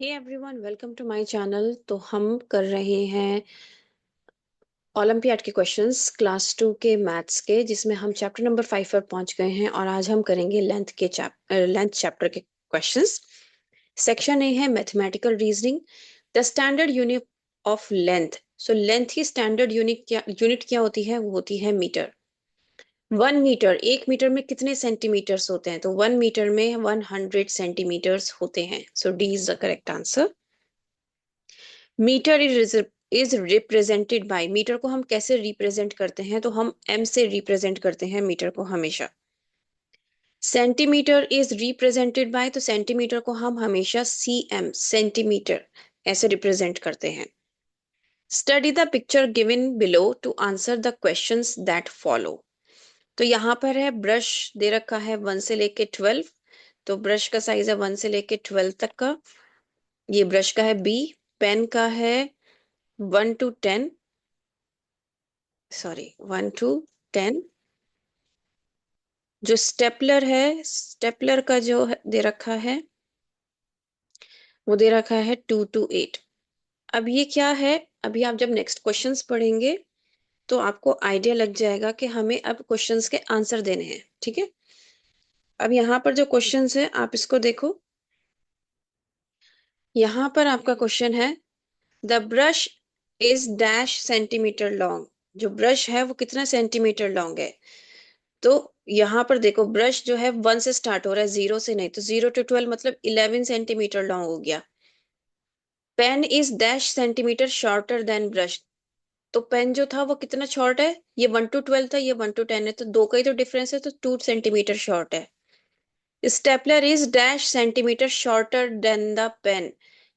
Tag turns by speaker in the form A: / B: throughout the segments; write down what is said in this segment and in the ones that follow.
A: Hey everyone, welcome to my channel. तो हम कर रहे हैं ओलंपियाड के क्वेश्चंस क्लास 2 के मैथ्स के, जिसमें हम चैप्टर नंबर 5 पर पहुंच गए हैं और आज हम करेंगे लेंथ चैप्टर के क्वेश्चंस। सेक्शन ए है mathematical reasoning. The standard unit of length. So length की स्टैंडर्ड यूनिट क्या होती है? वो होती है मीटर। 1 मीटर, 1 मीटर में कितने सेंटीमीटर्स होते हैं? तो 1 मीटर में 100 सेंटीमीटर्स होते हैं। So D is the correct answer. Metre is represented by, metre को हम कैसे रिप्रेजेंट करते हैं? तो हम एम से रिप्रेजेंट करते हैं मीटर को हमेशा। सेंटीमीटर इज रिप्रेजेंटेड बाय, तो सेंटीमीटर को हम हमेशा सी एम, सेंटीमीटर, ऐसे रिप्रेजेंट करते हैं। Study the picture given below to answer the questions that follow. तो यहाँ पर है ब्रश दे रखा है 1 से लेके 12। तो ब्रश का साइज है 1 से लेके 12 तक का। ये ब्रश का है बी। पेन का है 1 to 10, सॉरी 1 to 10। जो स्टेपलर है, स्टेपलर का जो दे रखा है वो दे रखा है 2 to 8। अब ये क्या है? अभी आप जब नेक्स्ट क्वेश्चंस पढ़ेंगे तो आपको आइडिया लग जाएगा कि हमें अब क्वेश्चंस के आंसर देने हैं। ठीक है, अब यहाँ पर जो क्वेश्चंस है आप इसको देखो। यहाँ पर आपका क्वेश्चन है the brush is dash centimetre long. जो ब्रश है वो कितना सेंटीमीटर लॉन्ग है? तो यहाँ पर देखो, ब्रश जो है 1 से स्टार्ट हो रहा है, 0 से नहीं। तो 0 to 12 मतलब 11 सेंटीमीटर लॉन्ग हो गया। Pen is dash centimetre shorter than brush. तो पेन जो था वो कितना शॉर्ट है? ये 1 to 12 था, ये 1 to 10 है, तो दो का ही तो डिफरेंस है, तो 2 सेंटीमीटर शॉर्ट है। Stapler is dash centimetre shorter than the pen.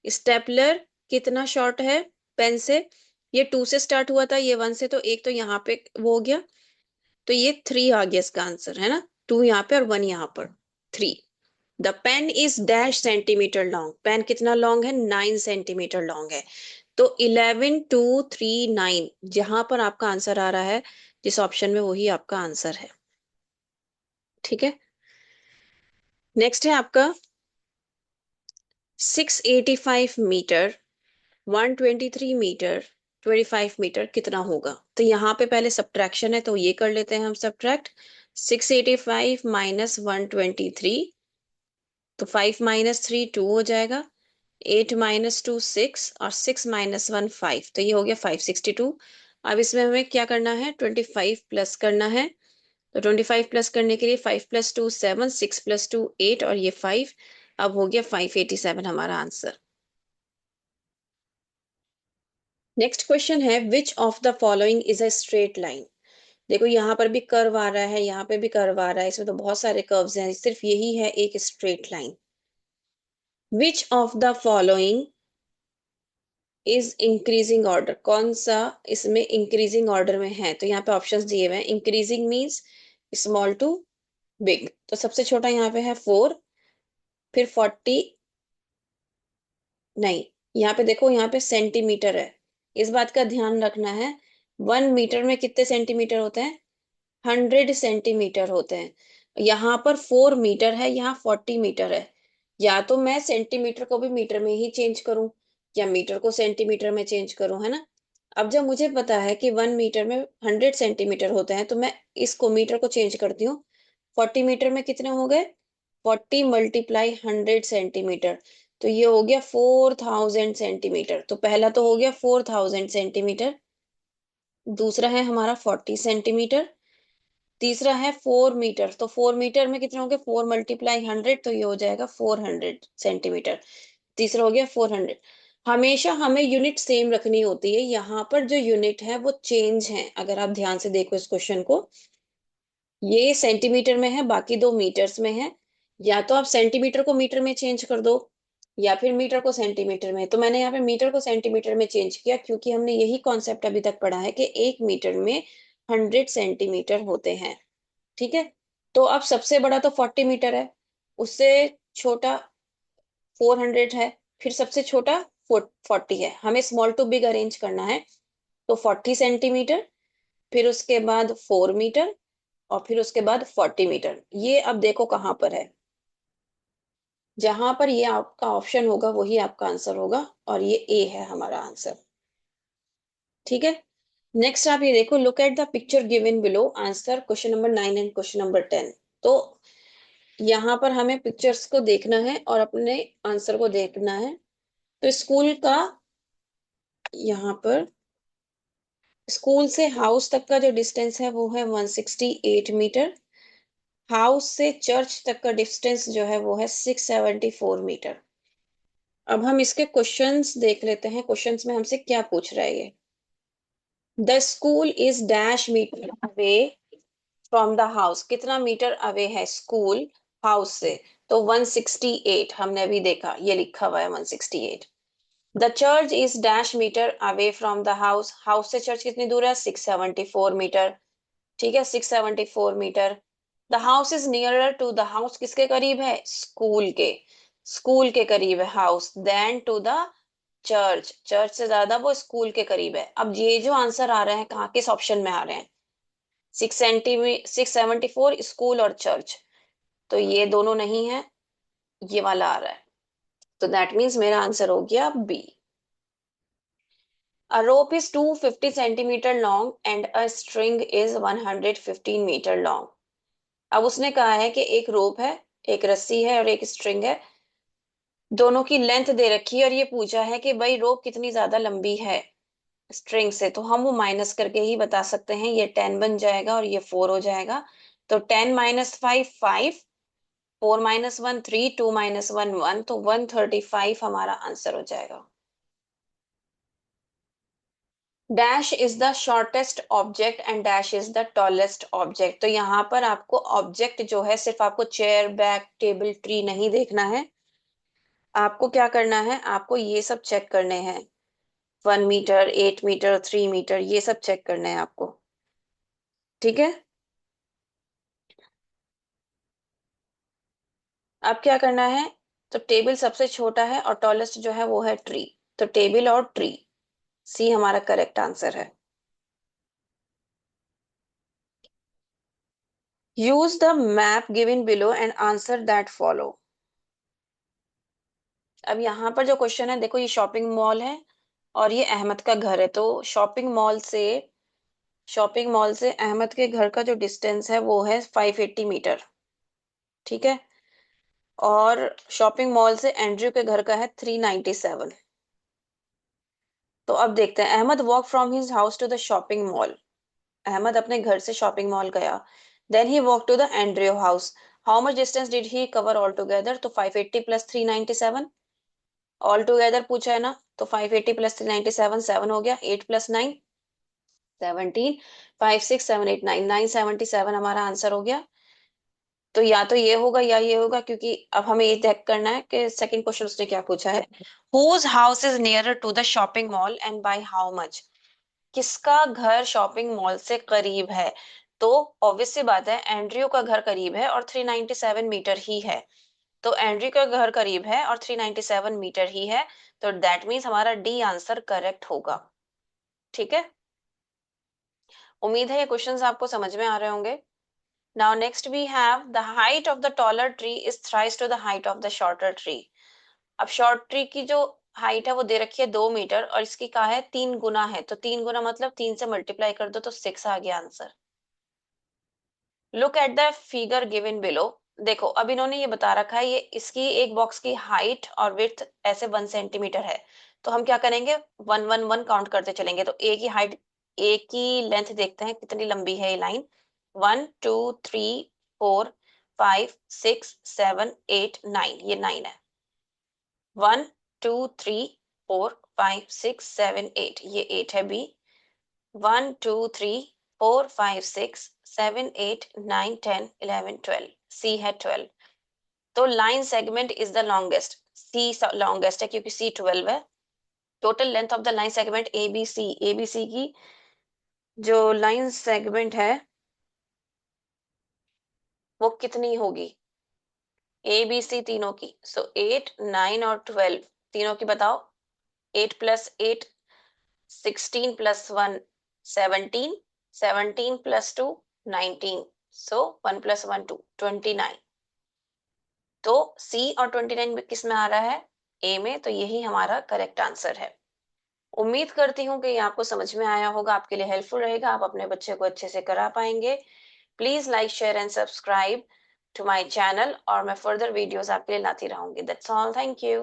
A: Stapler कितना शॉर्ट है पेन से? ये 2 से स्टार्ट हुआ था, ये 1 से, तो एक तो यहाँ पे वो हो गया, तो ये 3 आ गया इसका आंसर, है ना। 2 यहाँ पे और 1 यहाँ पर, 3। The pen is dash centimetre long. Pen कितना लॉन्ग है? 9 सेंटीमीटर लॉन्ग है। तो 11 2 3 9 जहां पर आपका आंसर आ रहा है, जिस ऑप्शन में, वही आपका आंसर है। ठीक है, नेक्स्ट है आपका 685 मीटर, 123 मीटर, 25 मीटर कितना होगा? तो यहाँ पे पहले सब्ट्रैक्शन है, तो ये कर लेते हैं हम सब्ट्रैक्ट। 685 माइनस 123, तो 5 - 3 2 हो जाएगा। 8 - 2 6 और 6 - 1 5, तो ये हो गया 562। अब इसमें हमें क्या करना है? 25 प्लस करना है। तो 25 प्लस करने के लिए 5 + 2 7, 6 + 2 8 और ये 5। अब हो गया 587 हमारा आंसर। नेक्स्ट क्वेश्चन है which of the following is a straight line. देखो यहाँ पर भी कर्व आ रहा है, यहाँ पे भी कर्व आ रहा है, इसमें तो बहुत सारे कर्व्स हैं, सिर्फ यही है एक straight line. Which of the following is increasing order. कौन सा इसमें इंक्रीजिंग ऑर्डर में है? तो यहाँ पे ऑप्शंस दिए हुए हैं। Increasing means small to big. तो सबसे छोटा यहाँ पे है 4, फिर 40, नहीं, यहाँ पे देखो, यहाँ पे सेंटीमीटर है, इस बात का ध्यान रखना है। 1 मीटर में कितने सेंटीमीटर होते हैं? 100 सेंटीमीटर होते हैं। यहाँ पर 4 मीटर है, यहाँ 40 मीटर है। या तो मैं सेंटीमीटर को भी मीटर में ही चेंज करूं, या मीटर को सेंटीमीटर में चेंज करूं, है ना। अब जब मुझे पता है कि 1 मीटर में 100 सेंटीमीटर होते हैं, तो मैं इसको मीटर को चेंज करती हूँ। 40 मीटर में कितने हो गए? 40 × 100 सेंटीमीटर। तो ये हो गया 4000 सेंटीमीटर। तो पहला तो हो गया 4000 सेंटीमीटर, दूसरा है हमारा 40 सेंटीमीटर, तीसरा है 4 मीटर। तो 4 मीटर में कितने हो गए? 4 × 100, तो ये हो जाएगा 400 सेंटीमीटर। तीसरा हो गया 400। हमेशा हमें यूनिट सेम रखनी होती है। यहाँ पर जो यूनिट है वो चेंज है। अगर आप ध्यान से देखो इस क्वेश्चन को, ये सेंटीमीटर में है, बाकी दो मीटर्स में है। या तो आप सेंटीमीटर को मीटर में चेंज कर दो, या फिर मीटर को सेंटीमीटर में। तो मैंने यहाँ पे मीटर को सेंटीमीटर में चेंज किया, क्योंकि हमने यही कॉन्सेप्ट अभी तक पढ़ा है कि 1 मीटर में 100 सेंटीमीटर होते हैं। ठीक है, तो अब सबसे बड़ा तो 40 मीटर है, उससे छोटा 400 है, फिर सबसे छोटा 40 है। हमें स्मॉल टू बिग अरेंज करना है। तो 40 सेंटीमीटर, फिर उसके बाद 4 मीटर, और फिर उसके बाद 40 मीटर। ये अब देखो कहाँ पर है। जहां पर ये आपका ऑप्शन होगा वही आपका आंसर होगा, और ये ए है हमारा आंसर। ठीक है। नेक्स्ट आप ये देखो, look at the picture given below, answer question number 9 and question number 10। तो यहाँ पर हमें पिक्चर्स को देखना है और अपने आंसर को देखना है। तो स्कूल का, यहाँ पर स्कूल से हाउस तक का जो डिस्टेंस है वो है 168 मीटर। हाउस से चर्च तक का डिस्टेंस जो है वो है 674 मीटर। अब हम इसके क्वेश्चंस देख लेते हैं, क्वेश्चंस में हमसे क्या पूछ रहा है ये। The school is dash metre away from the house, कितना मीटर अवे है स्कूल हाउस से? तो 168, हमने अभी देखा ये लिखा हुआ है 168। The church is dash metre away from the house, house से चर्च कितनी दूर है? 674 मीटर। ठीक है, 674 metre. The house is nearer to the house, किसके करीब है? स्कूल के, स्कूल के करीब है house, then to the church, church से ज्यादा वो स्कूल के करीब है। अब ये जो आंसर आ रहे हैं कहाँ, किस ऑप्शन में आ रहे हैं? 674 स्कूल और चर्च, तो ये दोनों नहीं है, ये वाला आ रहा है। तो दैट मीन्स मेरा आंसर हो गया B. A rope is 250 centimeter long and a string is 115 metre long। अब उसने कहा है कि एक रोप है, एक रस्सी है और एक स्ट्रिंग है, दोनों की लेंथ दे रखी है, और ये पूछा है कि भाई रोप कितनी ज्यादा लंबी है स्ट्रिंग से। तो हम वो माइनस करके ही बता सकते हैं, ये 10 बन जाएगा और ये 4 हो जाएगा। तो 10 - 5 5, 4 - 1 3, 2 - 1 1, तो 135 हमारा आंसर हो जाएगा। Dash is the shortest object and dash is the tallest object. तो यहाँ पर आपको ऑब्जेक्ट जो है, सिर्फ आपको चेयर, बैग, टेबल, ट्री नहीं देखना है, आपको क्या करना है, आपको ये सब चेक करने हैं। 1 मीटर, 8 मीटर, 3 मीटर, ये सब चेक करने हैं आपको। ठीक है। अब क्या करना है, तो टेबल सबसे छोटा है और टॉलेस्ट जो है वो है ट्री। तो टेबल और ट्री, सी हमारा करेक्ट आंसर है। Use the map given below and answer that follow. अब यहाँ पर जो क्वेश्चन है देखो, ये शॉपिंग मॉल है और ये अहमद का घर है। तो शॉपिंग मॉल से अहमद के घर का जो डिस्टेंस है वो है 580 मीटर। ठीक है। और शॉपिंग मॉल से एंड्रयू के घर का है 397। तो अब देखते हैं, Ahmed walk from his house to the shopping mall. Ahmed अपने घर से शॉपिंग मॉल गया। Then he walk to the Andrew house. How much distance did he cover all together? तो 580 प्लस 397, ऑल टुगेदर पूछा है ना। तो 580 प्लस 397 7 हो गया, 8 + 9 17, 5 6 7 8 9, 977 हमारा आंसर हो गया। तो या तो ये होगा या ये होगा, क्योंकि अब हमें ये चेक करना है कि सेकंड क्वेश्चन उसने क्या पूछा है। Whose house is nearer to the shopping mall and by how much? किसका घर शॉपिंग मॉल से करीब है? तो ऑब्वियस सी बात है, एंड्रयू का घर करीब है और 397 मीटर ही है। तो एंड्रयू का घर करीब है और 397 मीटर ही है। तो दैट मीन्स हमारा डी आंसर करेक्ट होगा। ठीक है। उम्मीद है ये क्वेश्चंस आपको समझ में आ रहे होंगे। Now next we have the height of the taller tree is thrice to the height of the shorter tree. अब शॉर्ट ट्री की जो हाइट है वो दे रखी है 2 मीटर और इसकी कहा है 3 गुना है। तो 3 गुना मतलब 3 से मल्टीप्लाई कर दो तो 6 आ गया answer. Look at the figure given below. देखो अब इन्होंने ये बता रखा है, ये इसकी एक बॉक्स की हाइट और विड्थ ऐसे 1 सेंटीमीटर है। तो हम क्या करेंगे, 1 1 1 काउंट करते चलेंगे। तो ए की हाइट, ए की लेंथ देखते हैं कितनी लंबी है ये लाइन। 1 2 3 4 5 6 7 8 9, ये 9 है। 1 2 3 4 5 6 7 8, ये 8 है बी। 1 2 3 4 5 6 7 8 9 10 11 12, सी है 12। तो line segment is the longest, C longest है क्योंकि सी 12 है। Total length of the line segment A B C की जो लाइन सेगमेंट है वो कितनी होगी, ए बी सी तीनों की? सो 8 9 और 12 तीनों की बताओ। 8 + 8 16 + 1 17, 17 + 2 19, सो 1 + 1 2 29। तो सी और 29 में किस में आ रहा है? ए में। तो यही हमारा करेक्ट आंसर है। उम्मीद करती हूँ कि ये आपको समझ में आया होगा, आपके लिए हेल्पफुल रहेगा, आप अपने बच्चे को अच्छे से करा पाएंगे। Please like, share and subscribe to my channel, और मैं फर्दर वीडियोस आपके लिए लाती रहूंगी। That's all, thank you.